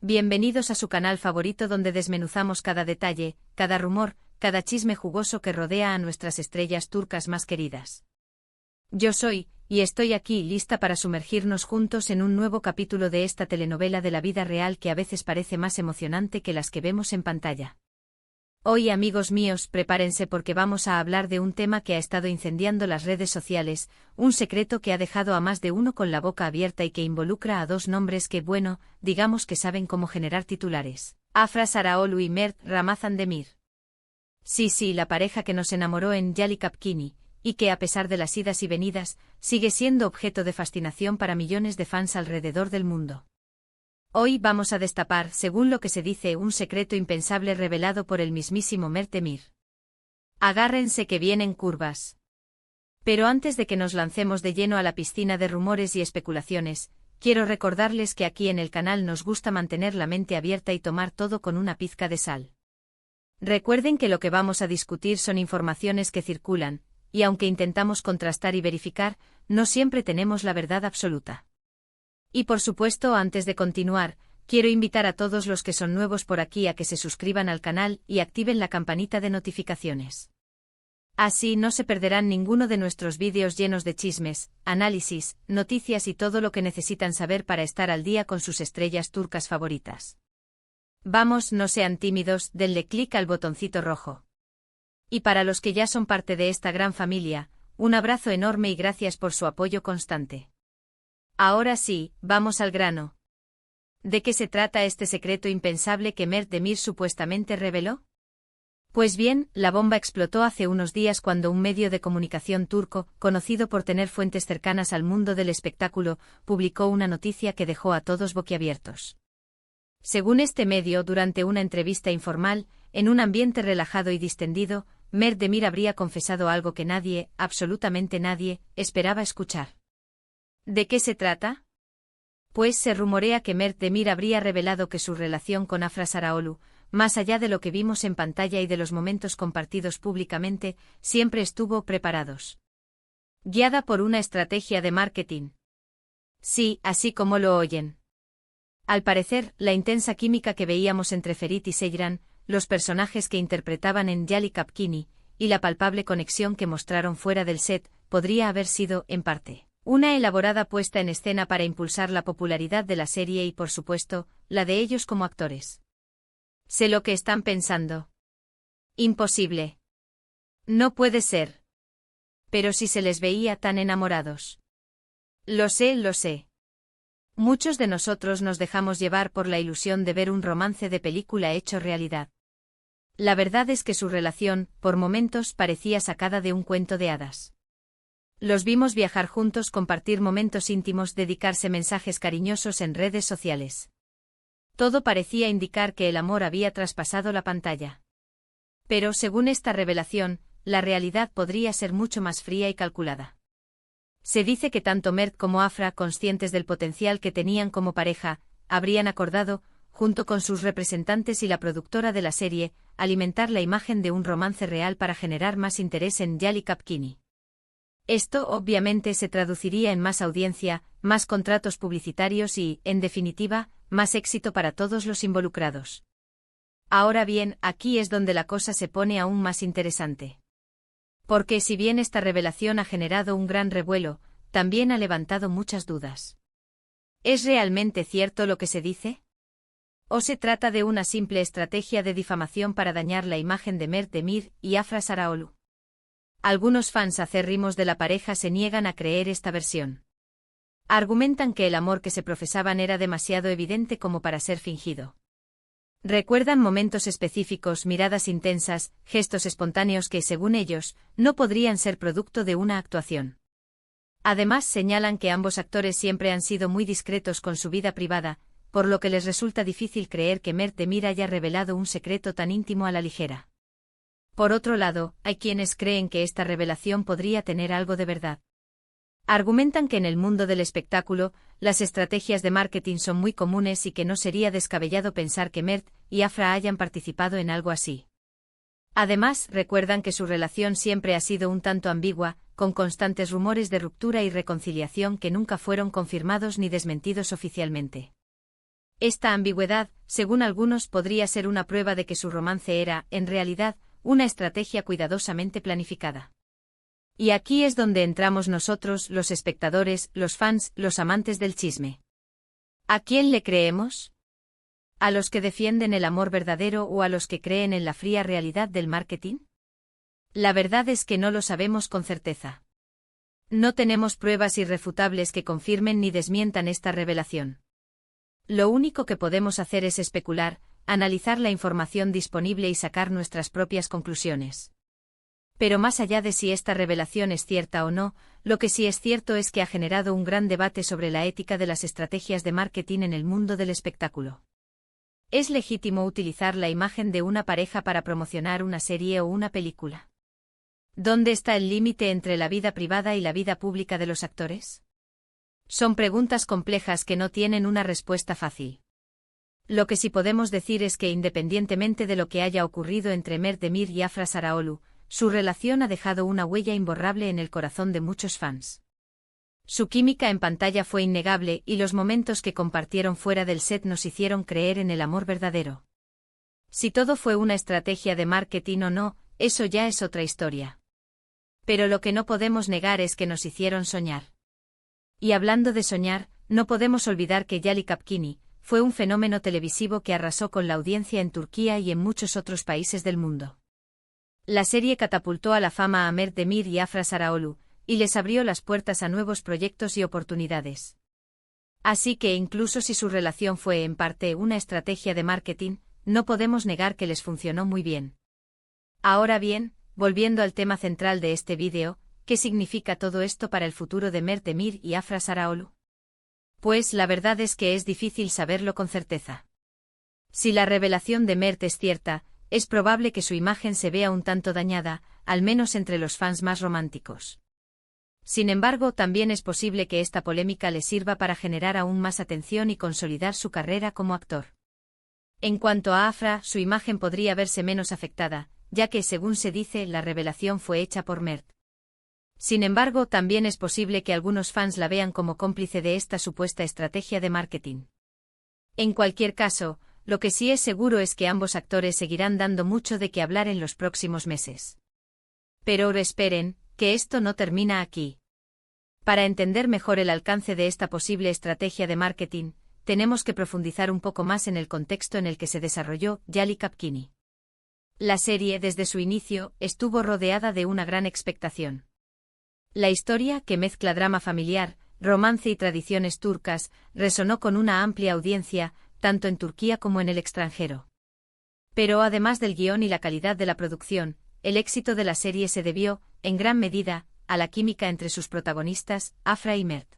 Bienvenidos a su canal favorito donde desmenuzamos cada detalle, cada rumor, cada chisme jugoso que rodea a nuestras estrellas turcas más queridas. Yo soy, y estoy aquí lista para sumergirnos juntos en un nuevo capítulo de esta telenovela de la vida real que a veces parece más emocionante que las que vemos en pantalla. Hoy, amigos míos, prepárense porque vamos a hablar de un tema que ha estado incendiando las redes sociales, un secreto que ha dejado a más de uno con la boca abierta y que involucra a dos nombres que, bueno, digamos que saben cómo generar titulares: Afra Sarıoğlu y Mert Ramazan Demir. Sí, la pareja que nos enamoró en Yalikapkini, y que a pesar de las idas y venidas, sigue siendo objeto de fascinación para millones de fans alrededor del mundo. Hoy vamos a destapar, según lo que se dice, un secreto impensable revelado por el mismísimo Mert Demir. Agárrense que vienen curvas. Pero antes de que nos lancemos de lleno a la piscina de rumores y especulaciones, quiero recordarles que aquí en el canal nos gusta mantener la mente abierta y tomar todo con una pizca de sal. Recuerden que lo que vamos a discutir son informaciones que circulan, y aunque intentamos contrastar y verificar, no siempre tenemos la verdad absoluta. Y por supuesto, antes de continuar, quiero invitar a todos los que son nuevos por aquí a que se suscriban al canal y activen la campanita de notificaciones. Así no se perderán ninguno de nuestros vídeos llenos de chismes, análisis, noticias y todo lo que necesitan saber para estar al día con sus estrellas turcas favoritas. Vamos, no sean tímidos, denle clic al botoncito rojo. Y para los que ya son parte de esta gran familia, un abrazo enorme y gracias por su apoyo constante. Ahora sí, vamos al grano. ¿De qué se trata este secreto impensable que Mert Demir supuestamente reveló? Pues bien, la bomba explotó hace unos días cuando un medio de comunicación turco, conocido por tener fuentes cercanas al mundo del espectáculo, publicó una noticia que dejó a todos boquiabiertos. Según este medio, durante una entrevista informal, en un ambiente relajado y distendido, Mert Demir habría confesado algo que nadie, absolutamente nadie, esperaba escuchar. ¿De qué se trata? Pues se rumorea que Mert Demir habría revelado que su relación con Afra Sarıoğlu, más allá de lo que vimos en pantalla y de los momentos compartidos públicamente, siempre estuvo preparados. Guiada por una estrategia de marketing. Sí, así como lo oyen. Al parecer, la intensa química que veíamos entre Ferit y Seyran, los personajes que interpretaban en Yalikapkini, y la palpable conexión que mostraron fuera del set, podría haber sido, en parte, una elaborada puesta en escena para impulsar la popularidad de la serie y, por supuesto, la de ellos como actores. Sé lo que están pensando. Imposible. No puede ser. Pero si se les veía tan enamorados. Lo sé. Muchos de nosotros nos dejamos llevar por la ilusión de ver un romance de película hecho realidad. La verdad es que su relación, por momentos, parecía sacada de un cuento de hadas. Los vimos viajar juntos, compartir momentos íntimos, dedicarse mensajes cariñosos en redes sociales. Todo parecía indicar que el amor había traspasado la pantalla. Pero, según esta revelación, la realidad podría ser mucho más fría y calculada. Se dice que tanto Mert como Afra, conscientes del potencial que tenían como pareja, habrían acordado, junto con sus representantes y la productora de la serie, alimentar la imagen de un romance real para generar más interés en Yalikapkini. Esto obviamente se traduciría en más audiencia, más contratos publicitarios y, en definitiva, más éxito para todos los involucrados. Ahora bien, aquí es donde la cosa se pone aún más interesante. Porque si bien esta revelación ha generado un gran revuelo, también ha levantado muchas dudas. ¿Es realmente cierto lo que se dice? ¿O se trata de una simple estrategia de difamación para dañar la imagen de Mert Demir y Afra Sarıoğlu? Algunos fans acérrimos de la pareja se niegan a creer esta versión. Argumentan que el amor que se profesaban era demasiado evidente como para ser fingido. Recuerdan momentos específicos, miradas intensas, gestos espontáneos que, según ellos, no podrían ser producto de una actuación. Además, señalan que ambos actores siempre han sido muy discretos con su vida privada, por lo que les resulta difícil creer que Mert Demir haya revelado un secreto tan íntimo a la ligera. Por otro lado, hay quienes creen que esta revelación podría tener algo de verdad. Argumentan que en el mundo del espectáculo, las estrategias de marketing son muy comunes y que no sería descabellado pensar que Mert y Afra hayan participado en algo así. Además, recuerdan que su relación siempre ha sido un tanto ambigua, con constantes rumores de ruptura y reconciliación que nunca fueron confirmados ni desmentidos oficialmente. Esta ambigüedad, según algunos, podría ser una prueba de que su romance era, en realidad, una estrategia cuidadosamente planificada. Y aquí es donde entramos nosotros, los espectadores, los fans, los amantes del chisme. ¿A quién le creemos? ¿A los que defienden el amor verdadero o a los que creen en la fría realidad del marketing? La verdad es que no lo sabemos con certeza. No tenemos pruebas irrefutables que confirmen ni desmientan esta revelación. Lo único que podemos hacer es especular, analizar la información disponible y sacar nuestras propias conclusiones. Pero más allá de si esta revelación es cierta o no, lo que sí es cierto es que ha generado un gran debate sobre la ética de las estrategias de marketing en el mundo del espectáculo. ¿Es legítimo utilizar la imagen de una pareja para promocionar una serie o una película? ¿Dónde está el límite entre la vida privada y la vida pública de los actores? Son preguntas complejas que no tienen una respuesta fácil. Lo que sí podemos decir es que independientemente de lo que haya ocurrido entre Mert Demir y Afra Saraolu, su relación ha dejado una huella imborrable en el corazón de muchos fans. Su química en pantalla fue innegable y los momentos que compartieron fuera del set nos hicieron creer en el amor verdadero. Si todo fue una estrategia de marketing o no, eso ya es otra historia. Pero lo que no podemos negar es que nos hicieron soñar. Y hablando de soñar, no podemos olvidar que Yali Kapkini fue un fenómeno televisivo que arrasó con la audiencia en Turquía y en muchos otros países del mundo. La serie catapultó a la fama a Mert Demir y Afra Saraolu, y les abrió las puertas a nuevos proyectos y oportunidades. Así que incluso si su relación fue en parte una estrategia de marketing, no podemos negar que les funcionó muy bien. Ahora bien, volviendo al tema central de este vídeo, ¿qué significa todo esto para el futuro de Mert Demir y Afra Saraolu? Pues la verdad es que es difícil saberlo con certeza. Si la revelación de Mert es cierta, es probable que su imagen se vea un tanto dañada, al menos entre los fans más románticos. Sin embargo, también es posible que esta polémica le sirva para generar aún más atención y consolidar su carrera como actor. En cuanto a Afra, su imagen podría verse menos afectada, ya que, según se dice, la revelación fue hecha por Mert. Sin embargo, también es posible que algunos fans la vean como cómplice de esta supuesta estrategia de marketing. En cualquier caso, lo que sí es seguro es que ambos actores seguirán dando mucho de qué hablar en los próximos meses. Pero esperen, que esto no termina aquí. Para entender mejor el alcance de esta posible estrategia de marketing, tenemos que profundizar un poco más en el contexto en el que se desarrolló Yali Kapkini. La serie, desde su inicio, estuvo rodeada de una gran expectación. La historia, que mezcla drama familiar, romance y tradiciones turcas, resonó con una amplia audiencia, tanto en Turquía como en el extranjero. Pero además del guión y la calidad de la producción, el éxito de la serie se debió, en gran medida, a la química entre sus protagonistas, Afra y Mert.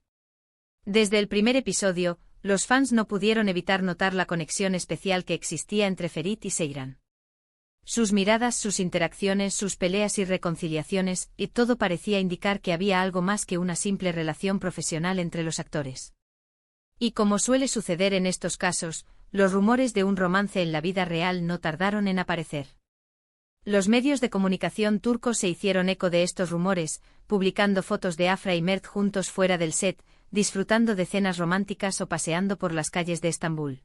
Desde el primer episodio, los fans no pudieron evitar notar la conexión especial que existía entre Ferit y Seyran. Sus miradas, sus interacciones, sus peleas y reconciliaciones, y todo parecía indicar que había algo más que una simple relación profesional entre los actores. Y como suele suceder en estos casos, los rumores de un romance en la vida real no tardaron en aparecer. Los medios de comunicación turcos se hicieron eco de estos rumores, publicando fotos de Afra y Mert juntos fuera del set, disfrutando de cenas románticas o paseando por las calles de Estambul.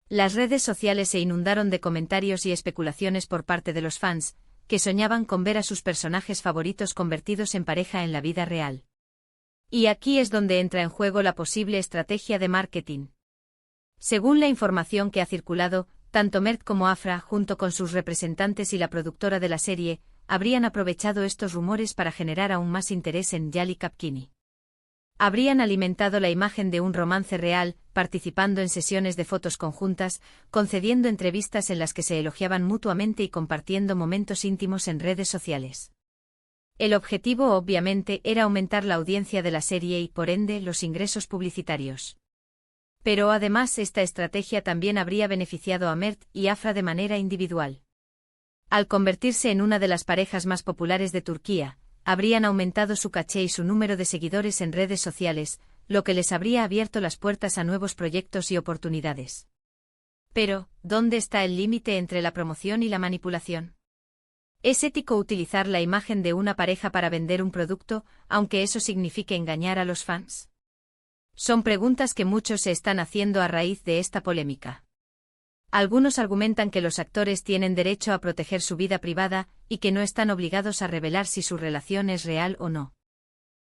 Las redes sociales se inundaron de comentarios y especulaciones por parte de los fans, que soñaban con ver a sus personajes favoritos convertidos en pareja en la vida real. Y aquí es donde entra en juego la posible estrategia de marketing. Según la información que ha circulado, tanto Mert como Afra, junto con sus representantes y la productora de la serie, habrían aprovechado estos rumores para generar aún más interés en Yali Kapkini. Habrían alimentado la imagen de un romance real, participando en sesiones de fotos conjuntas, concediendo entrevistas en las que se elogiaban mutuamente y compartiendo momentos íntimos en redes sociales. El objetivo, obviamente, era aumentar la audiencia de la serie y, por ende, los ingresos publicitarios. Pero además, esta estrategia también habría beneficiado a Mert y Afra de manera individual. Al convertirse en una de las parejas más populares de Turquía, habrían aumentado su caché y su número de seguidores en redes sociales, lo que les habría abierto las puertas a nuevos proyectos y oportunidades. Pero, ¿dónde está el límite entre la promoción y la manipulación? ¿Es ético utilizar la imagen de una pareja para vender un producto, aunque eso signifique engañar a los fans? Son preguntas que muchos se están haciendo a raíz de esta polémica. Algunos argumentan que los actores tienen derecho a proteger su vida privada y que no están obligados a revelar si su relación es real o no.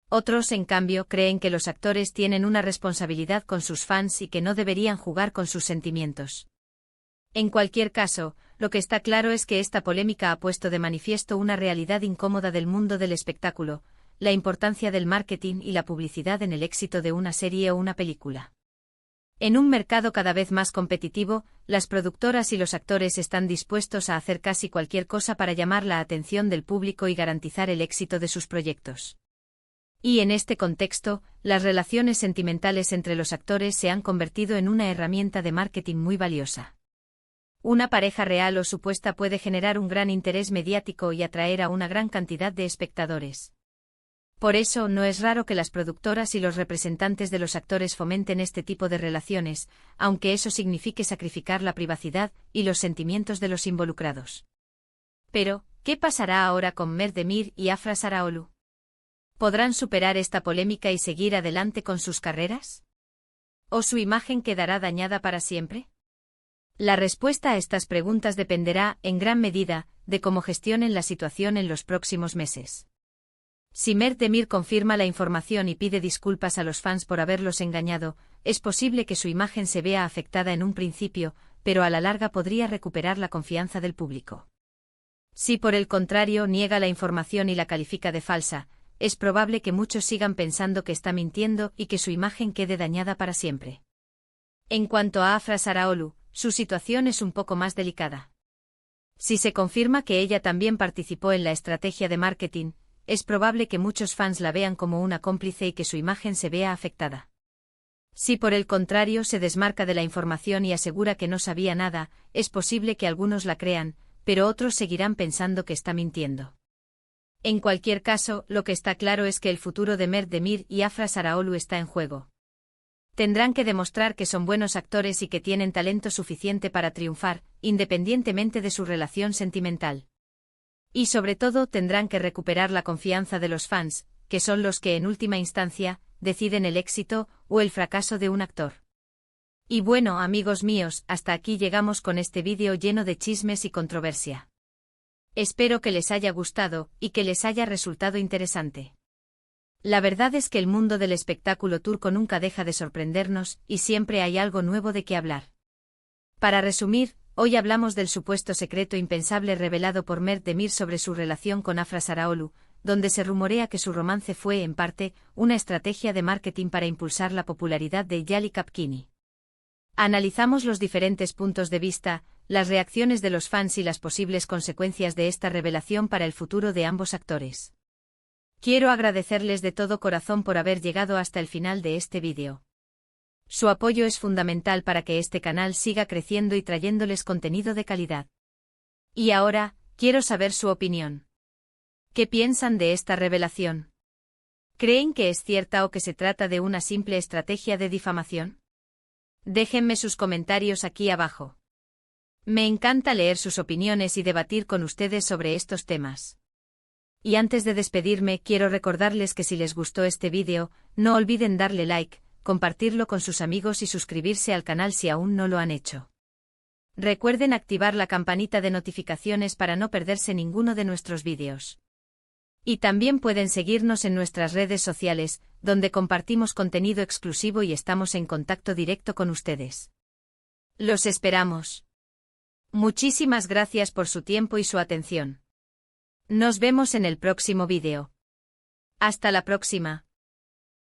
Otros, en cambio, creen que los actores tienen una responsabilidad con sus fans y que no deberían jugar con sus sentimientos. En cualquier caso, lo que está claro es que esta polémica ha puesto de manifiesto una realidad incómoda del mundo del espectáculo, la importancia del marketing y la publicidad en el éxito de una serie o una película. En un mercado cada vez más competitivo, las productoras y los actores están dispuestos a hacer casi cualquier cosa para llamar la atención del público y garantizar el éxito de sus proyectos. Y en este contexto, las relaciones sentimentales entre los actores se han convertido en una herramienta de marketing muy valiosa. Una pareja real o supuesta puede generar un gran interés mediático y atraer a una gran cantidad de espectadores. Por eso, no es raro que las productoras y los representantes de los actores fomenten este tipo de relaciones, aunque eso signifique sacrificar la privacidad y los sentimientos de los involucrados. Pero, ¿qué pasará ahora con Mert Demir y Afra Saraoglu? ¿Podrán superar esta polémica y seguir adelante con sus carreras? ¿O su imagen quedará dañada para siempre? La respuesta a estas preguntas dependerá, en gran medida, de cómo gestionen la situación en los próximos meses. Si Mert Demir confirma la información y pide disculpas a los fans por haberlos engañado, es posible que su imagen se vea afectada en un principio, pero a la larga podría recuperar la confianza del público. Si por el contrario niega la información y la califica de falsa, es probable que muchos sigan pensando que está mintiendo y que su imagen quede dañada para siempre. En cuanto a Afra Saraoglu, su situación es un poco más delicada. Si se confirma que ella también participó en la estrategia de marketing, es probable que muchos fans la vean como una cómplice y que su imagen se vea afectada. Si por el contrario se desmarca de la información y asegura que no sabía nada, es posible que algunos la crean, pero otros seguirán pensando que está mintiendo. En cualquier caso, lo que está claro es que el futuro de Mert Demir y Afra Saraoglu está en juego. Tendrán que demostrar que son buenos actores y que tienen talento suficiente para triunfar, independientemente de su relación sentimental. Y sobre todo tendrán que recuperar la confianza de los fans, que son los que en última instancia deciden el éxito o el fracaso de un actor. Y bueno, amigos míos, hasta aquí llegamos con este vídeo lleno de chismes y controversia. Espero que les haya gustado y que les haya resultado interesante. La verdad es que el mundo del espectáculo turco nunca deja de sorprendernos y siempre hay algo nuevo de qué hablar. Para resumir, hoy hablamos del supuesto secreto impensable revelado por Mert Demir sobre su relación con Afra Saraoglu, donde se rumorea que su romance fue, en parte, una estrategia de marketing para impulsar la popularidad de Yali Kapkini. Analizamos los diferentes puntos de vista, las reacciones de los fans y las posibles consecuencias de esta revelación para el futuro de ambos actores. Quiero agradecerles de todo corazón por haber llegado hasta el final de este vídeo. Su apoyo es fundamental para que este canal siga creciendo y trayéndoles contenido de calidad. Y ahora, quiero saber su opinión. ¿Qué piensan de esta revelación? ¿Creen que es cierta o que se trata de una simple estrategia de difamación? Déjenme sus comentarios aquí abajo. Me encanta leer sus opiniones y debatir con ustedes sobre estos temas. Y antes de despedirme, quiero recordarles que si les gustó este vídeo, no olviden darle like, compartirlo con sus amigos y suscribirse al canal si aún no lo han hecho. Recuerden activar la campanita de notificaciones para no perderse ninguno de nuestros vídeos. Y también pueden seguirnos en nuestras redes sociales, donde compartimos contenido exclusivo y estamos en contacto directo con ustedes. Los esperamos. Muchísimas gracias por su tiempo y su atención. Nos vemos en el próximo vídeo. Hasta la próxima.